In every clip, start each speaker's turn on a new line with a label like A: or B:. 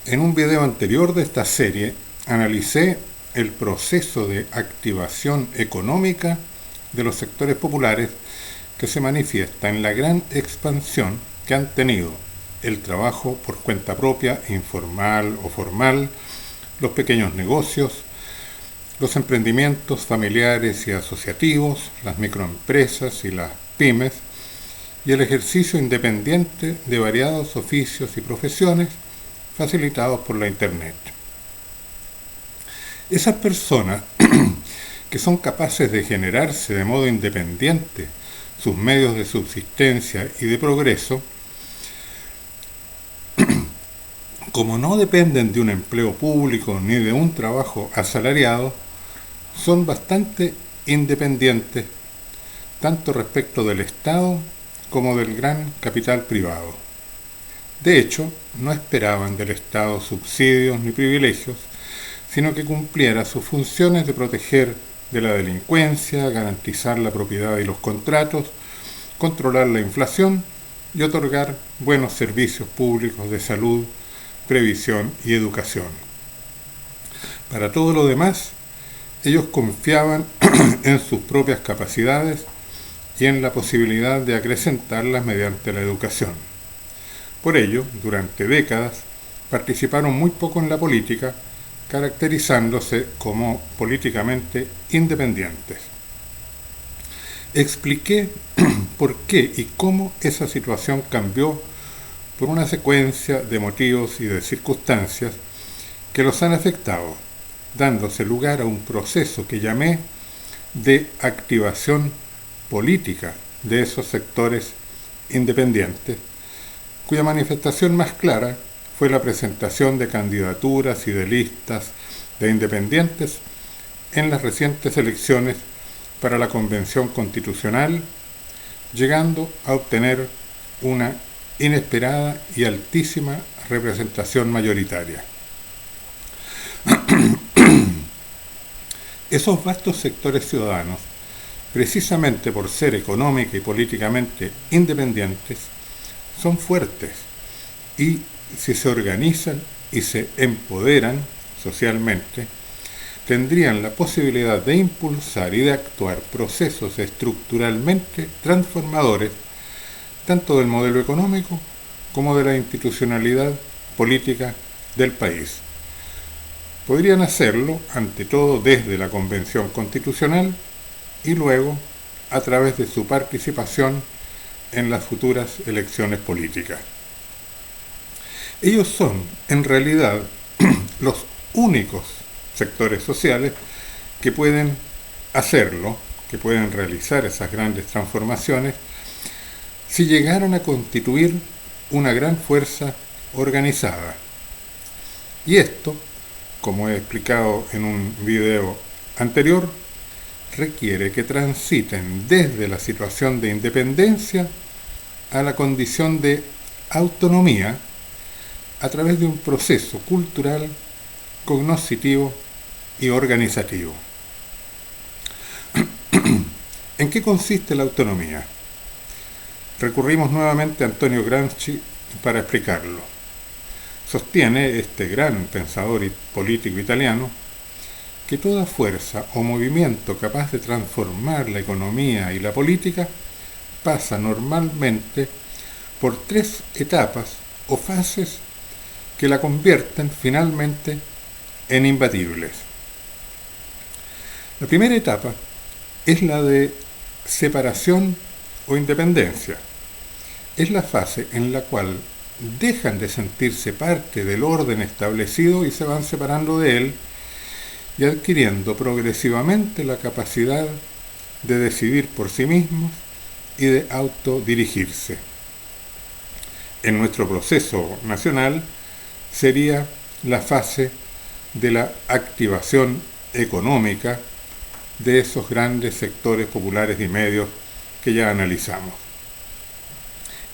A: En un video anterior de esta serie analicé el proceso de activación económica de los sectores populares que se manifiesta en la gran expansión que han tenido el trabajo por cuenta propia, informal o formal, los pequeños negocios, los emprendimientos familiares y asociativos, las microempresas y las pymes, y el ejercicio independiente de variados oficios y profesiones facilitados por la Internet. Esas personas que son capaces de generarse de modo independiente sus medios de subsistencia y de progreso, como no dependen de un empleo público ni de un trabajo asalariado, son bastante independientes, tanto respecto del Estado como del gran capital privado. De hecho, no esperaban del Estado subsidios ni privilegios, sino que cumpliera sus funciones de proteger de la delincuencia, garantizar la propiedad y los contratos, controlar la inflación y otorgar buenos servicios públicos de salud, previsión y educación. Para todo lo demás, ellos confiaban en sus propias capacidades y en la posibilidad de acrecentarlas mediante la educación. Por ello, durante décadas, participaron muy poco en la política, caracterizándose como políticamente independientes. Expliqué por qué y cómo esa situación cambió por una secuencia de motivos y de circunstancias que los han afectado, dándose lugar a un proceso que llamé de activación política de esos sectores independientes, cuya manifestación más clara fue la presentación de candidaturas y de listas de independientes en las recientes elecciones para la Convención Constitucional, llegando a obtener una inesperada y altísima representación mayoritaria. Esos vastos sectores ciudadanos, precisamente por ser económica y políticamente independientes, son fuertes y, si se organizan y se empoderan socialmente, tendrían la posibilidad de impulsar y de actuar procesos estructuralmente transformadores tanto del modelo económico como de la institucionalidad política del país. Podrían hacerlo, ante todo, desde la Convención Constitucional y luego a través de su participación en las futuras elecciones políticas. Ellos son, en realidad, los únicos sectores sociales que pueden hacerlo, que pueden realizar esas grandes transformaciones, si llegaran a constituir una gran fuerza organizada. Y esto, como he explicado en un video anterior, requiere que transiten desde la situación de independencia a la condición de autonomía a través de un proceso cultural, cognoscitivo y organizativo. ¿En qué consiste la autonomía? Recurrimos nuevamente a Antonio Gramsci para explicarlo. Sostiene este gran pensador y político italiano que toda fuerza o movimiento capaz de transformar la economía y la política pasa normalmente por tres etapas o fases que la convierten finalmente en imbatibles. La primera etapa es la de separación o independencia. Es la fase en la cual dejan de sentirse parte del orden establecido y se van separando de él y adquiriendo progresivamente la capacidad de decidir por sí mismos y de autodirigirse. En nuestro proceso nacional sería la fase de la activación económica de esos grandes sectores populares y medios que ya analizamos.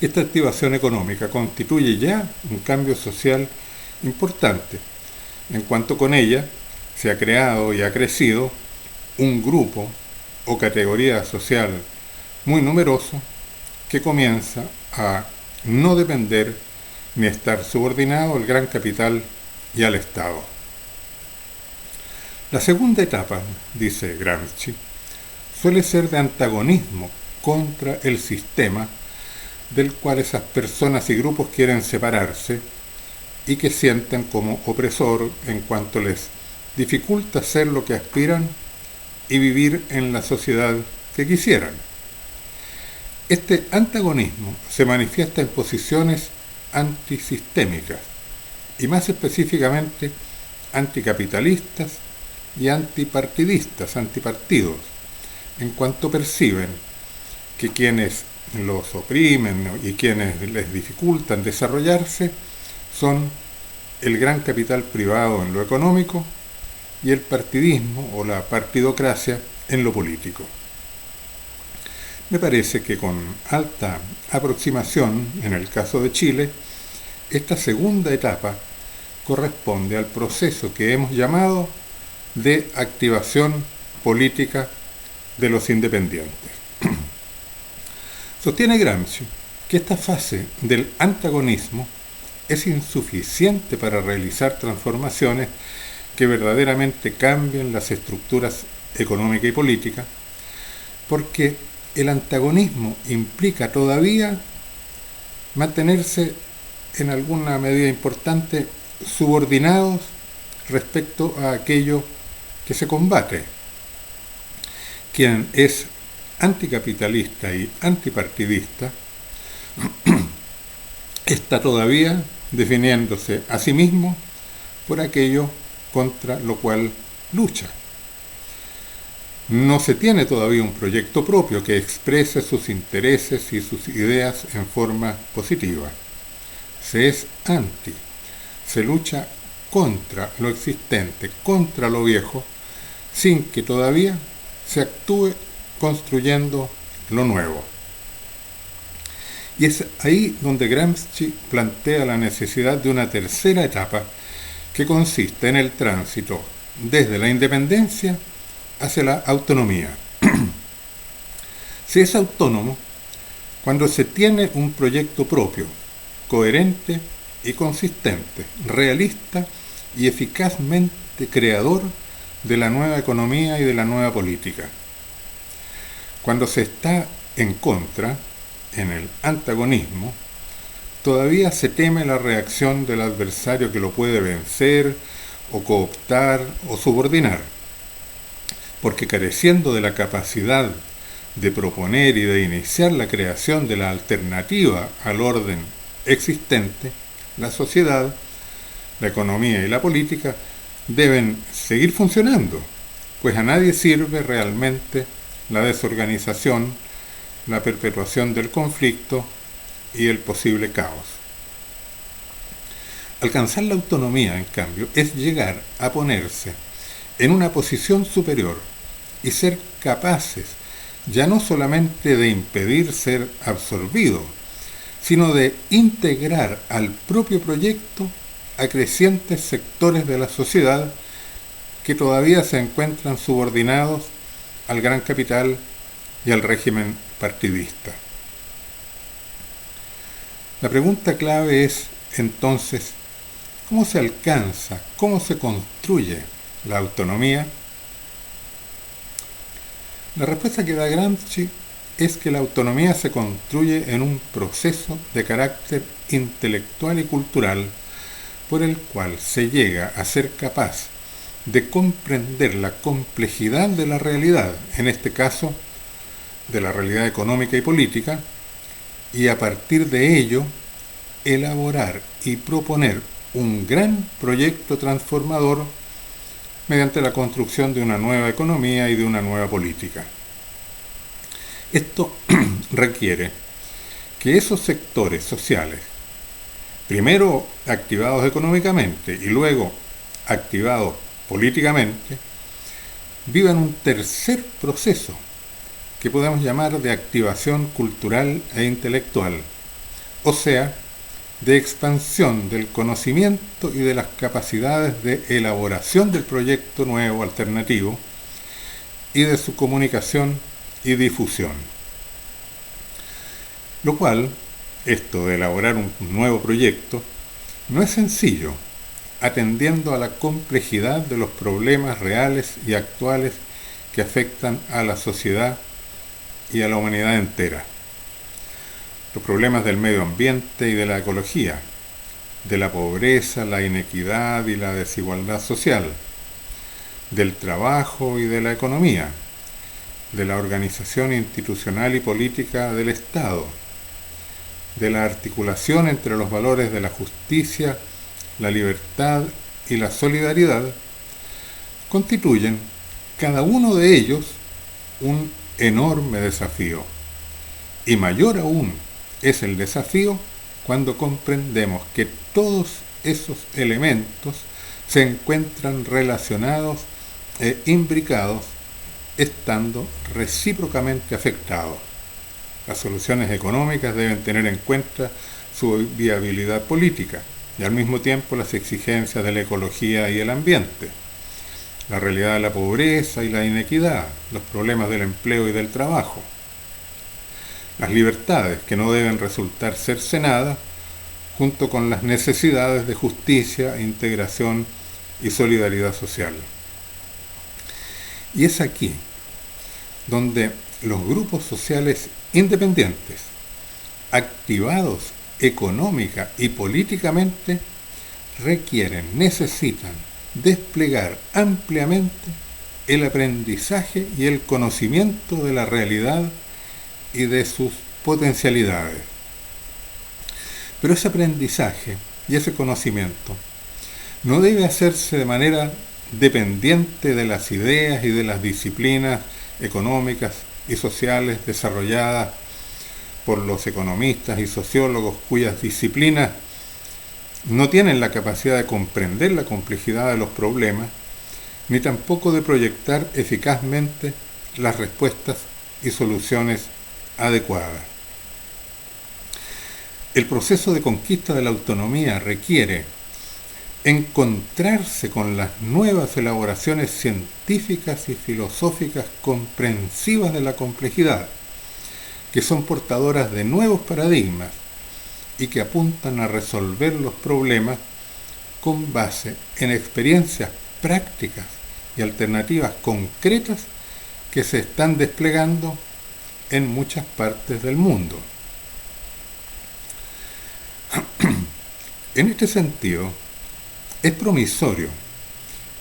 A: Esta activación económica constituye ya un cambio social importante, en cuanto con ella se ha creado y ha crecido un grupo o categoría social muy numeroso que comienza a no depender ni estar subordinado al gran capital y al Estado. La segunda etapa, dice Gramsci, suele ser de antagonismo contra el sistema del cual esas personas y grupos quieren separarse y que sienten como opresor en cuanto les dificulta ser lo que aspiran y vivir en la sociedad que quisieran. Este antagonismo se manifiesta en posiciones antisistémicas y más específicamente anticapitalistas y antipartidistas, antipartidos, en cuanto perciben que quienes los oprimen y quienes les dificultan desarrollarse son el gran capital privado en lo económico y el partidismo o la partidocracia en lo político. Me parece que con alta aproximación, en el caso de Chile, esta segunda etapa corresponde al proceso que hemos llamado de activación política de los independientes. Sostiene Gramsci que esta fase del antagonismo es insuficiente para realizar transformaciones que verdaderamente cambien las estructuras económica y política, porque el antagonismo implica todavía mantenerse en alguna medida importante subordinados respecto a aquello que se combate. Quien es anticapitalista y antipartidista está todavía definiéndose a sí mismo por aquello contra lo cual lucha. No se tiene todavía un proyecto propio que exprese sus intereses y sus ideas en forma positiva. Se es anti, se lucha contra lo existente, contra lo viejo, sin que todavía se actúe construyendo lo nuevo. Y es ahí donde Gramsci plantea la necesidad de una tercera etapa que consiste en el tránsito desde la independencia hacia la autonomía. Se es autónomo cuando se tiene un proyecto propio, coherente y consistente, realista y eficazmente creador de la nueva economía y de la nueva política. Cuando se está en contra, en el antagonismo, todavía se teme la reacción del adversario que lo puede vencer o cooptar o subordinar, porque careciendo de la capacidad de proponer y de iniciar la creación de la alternativa al orden existente, la sociedad, la economía y la política deben seguir funcionando, pues a nadie sirve realmente la desorganización, la perpetuación del conflicto y el posible caos. Alcanzar la autonomía, en cambio, es llegar a ponerse en una posición superior y ser capaces ya no solamente de impedir ser absorbido, sino de integrar al propio proyecto a crecientes sectores de la sociedad que todavía se encuentran subordinados al gran capital y al régimen partidista. La pregunta clave es, entonces, ¿cómo se alcanza, cómo se construye la autonomía? La respuesta que da Gramsci es que la autonomía se construye en un proceso de carácter intelectual y cultural por el cual se llega a ser capaz de comprender la complejidad de la realidad, en este caso de la realidad económica y política, y a partir de ello elaborar y proponer un gran proyecto transformador mediante la construcción de una nueva economía y de una nueva política. Esto requiere que esos sectores sociales, primero activados económicamente y luego activados políticamente, vivan un tercer proceso que podemos llamar de activación cultural e intelectual, o sea, de expansión del conocimiento y de las capacidades de elaboración del proyecto nuevo alternativo y de su comunicación y difusión. Lo cual Esto de elaborar un nuevo proyecto no es sencillo, atendiendo a la complejidad de los problemas reales y actuales que afectan a la sociedad y a la humanidad entera. Los problemas del medio ambiente y de la ecología, de la pobreza, la inequidad y la desigualdad social, del trabajo y de la economía, de la organización institucional y política del Estado, de la articulación entre los valores de la justicia, la libertad y la solidaridad, constituyen cada uno de ellos un enorme desafío. Y mayor aún es el desafío cuando comprendemos que todos esos elementos se encuentran relacionados e imbricados, estando recíprocamente afectados. Las soluciones económicas deben tener en cuenta su viabilidad política y al mismo tiempo las exigencias de la ecología y el ambiente, la realidad de la pobreza y la inequidad, los problemas del empleo y del trabajo, las libertades que no deben resultar cercenadas, junto con las necesidades de justicia, integración y solidaridad social. Y es aquí donde los grupos sociales independientes, activados económica y políticamente, necesitan desplegar ampliamente el aprendizaje y el conocimiento de la realidad y de sus potencialidades. Pero ese aprendizaje y ese conocimiento no debe hacerse de manera dependiente de las ideas y de las disciplinas económicas y sociales desarrolladas por los economistas y sociólogos cuyas disciplinas no tienen la capacidad de comprender la complejidad de los problemas, ni tampoco de proyectar eficazmente las respuestas y soluciones adecuadas. El proceso de conquista de la autonomía requiere encontrarse con las nuevas elaboraciones científicas y filosóficas comprensivas de la complejidad, que son portadoras de nuevos paradigmas y que apuntan a resolver los problemas con base en experiencias prácticas y alternativas concretas que se están desplegando en muchas partes del mundo. En este sentido, es promisorio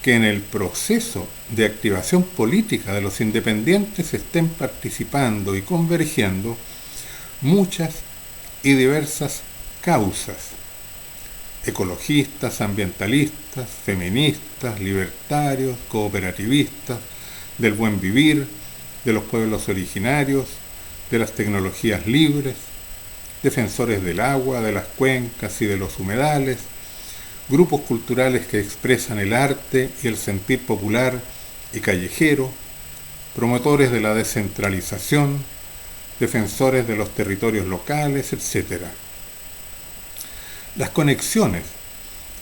A: que en el proceso de activación política de los independientes estén participando y convergiendo muchas y diversas causas: ecologistas, ambientalistas, feministas, libertarios, cooperativistas, del buen vivir, de los pueblos originarios, de las tecnologías libres, defensores del agua, de las cuencas y de los humedales, grupos culturales que expresan el arte y el sentir popular y callejero, promotores de la descentralización, defensores de los territorios locales, etc. Las conexiones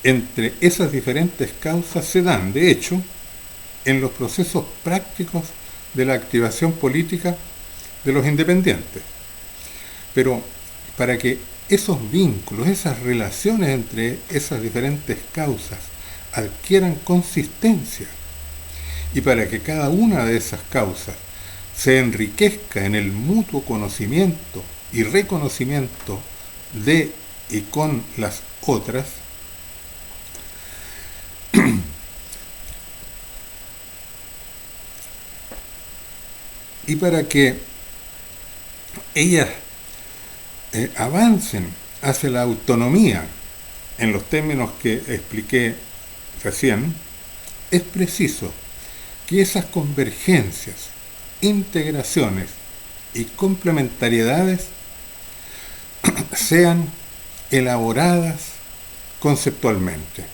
A: entre esas diferentes causas se dan, de hecho, en los procesos prácticos de la activación política de los independientes. Pero para que esos vínculos, esas relaciones entre esas diferentes causas adquieran consistencia y para que cada una de esas causas se enriquezca en el mutuo conocimiento y reconocimiento de y con las otras, y para que ellas avancen hacia la autonomía en los términos que expliqué recién, es preciso que esas convergencias, integraciones y complementariedades sean elaboradas conceptualmente.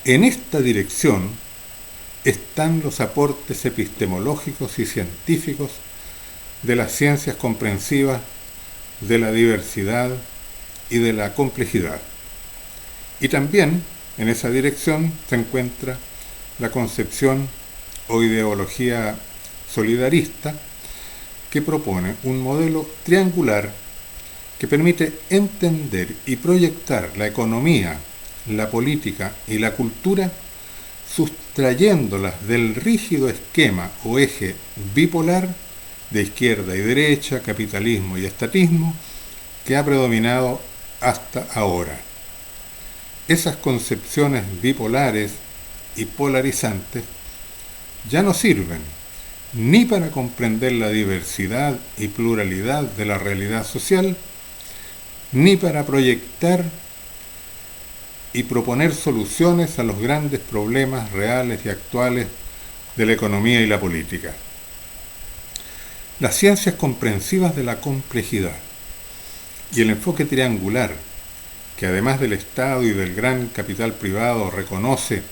A: En esta dirección están los aportes epistemológicos y científicos de las ciencias comprensivas de la diversidad y de la complejidad. Y también en esa dirección se encuentra la concepción o ideología solidarista que propone un modelo triangular que permite entender y proyectar la economía, la política y la cultura, sustrayéndolas del rígido esquema o eje bipolar de izquierda y derecha, capitalismo y estatismo, que ha predominado hasta ahora. Esas concepciones bipolares y polarizantes ya no sirven ni para comprender la diversidad y pluralidad de la realidad social, ni para proyectar y proponer soluciones a los grandes problemas reales y actuales de la economía y la política. Las ciencias comprensivas de la complejidad y el enfoque triangular, que además del Estado y del gran capital privado reconoce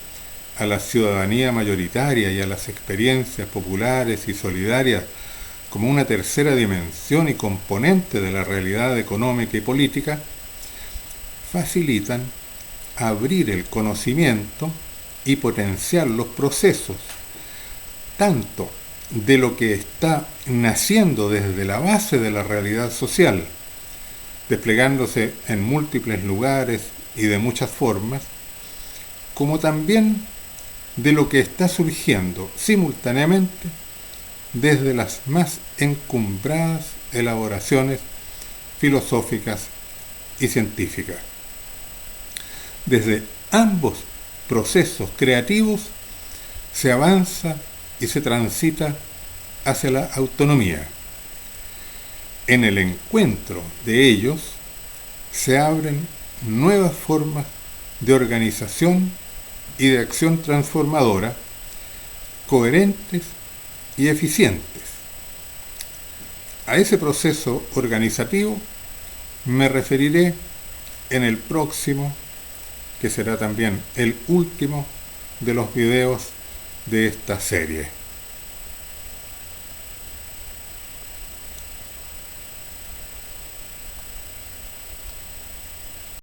A: a la ciudadanía mayoritaria y a las experiencias populares y solidarias como una tercera dimensión y componente de la realidad económica y política, facilitan abrir el conocimiento y potenciar los procesos, tanto de lo que está naciendo desde la base de la realidad social, desplegándose en múltiples lugares y de muchas formas, como también de lo que está surgiendo simultáneamente desde las más encumbradas elaboraciones filosóficas y científicas. Desde ambos procesos creativos se avanza y se transita hacia la autonomía. En el encuentro de ellos se abren nuevas formas de organización y de acción transformadora, coherentes y eficientes. A ese proceso organizativo me referiré en el próximo, que será también el último de los videos de esta serie.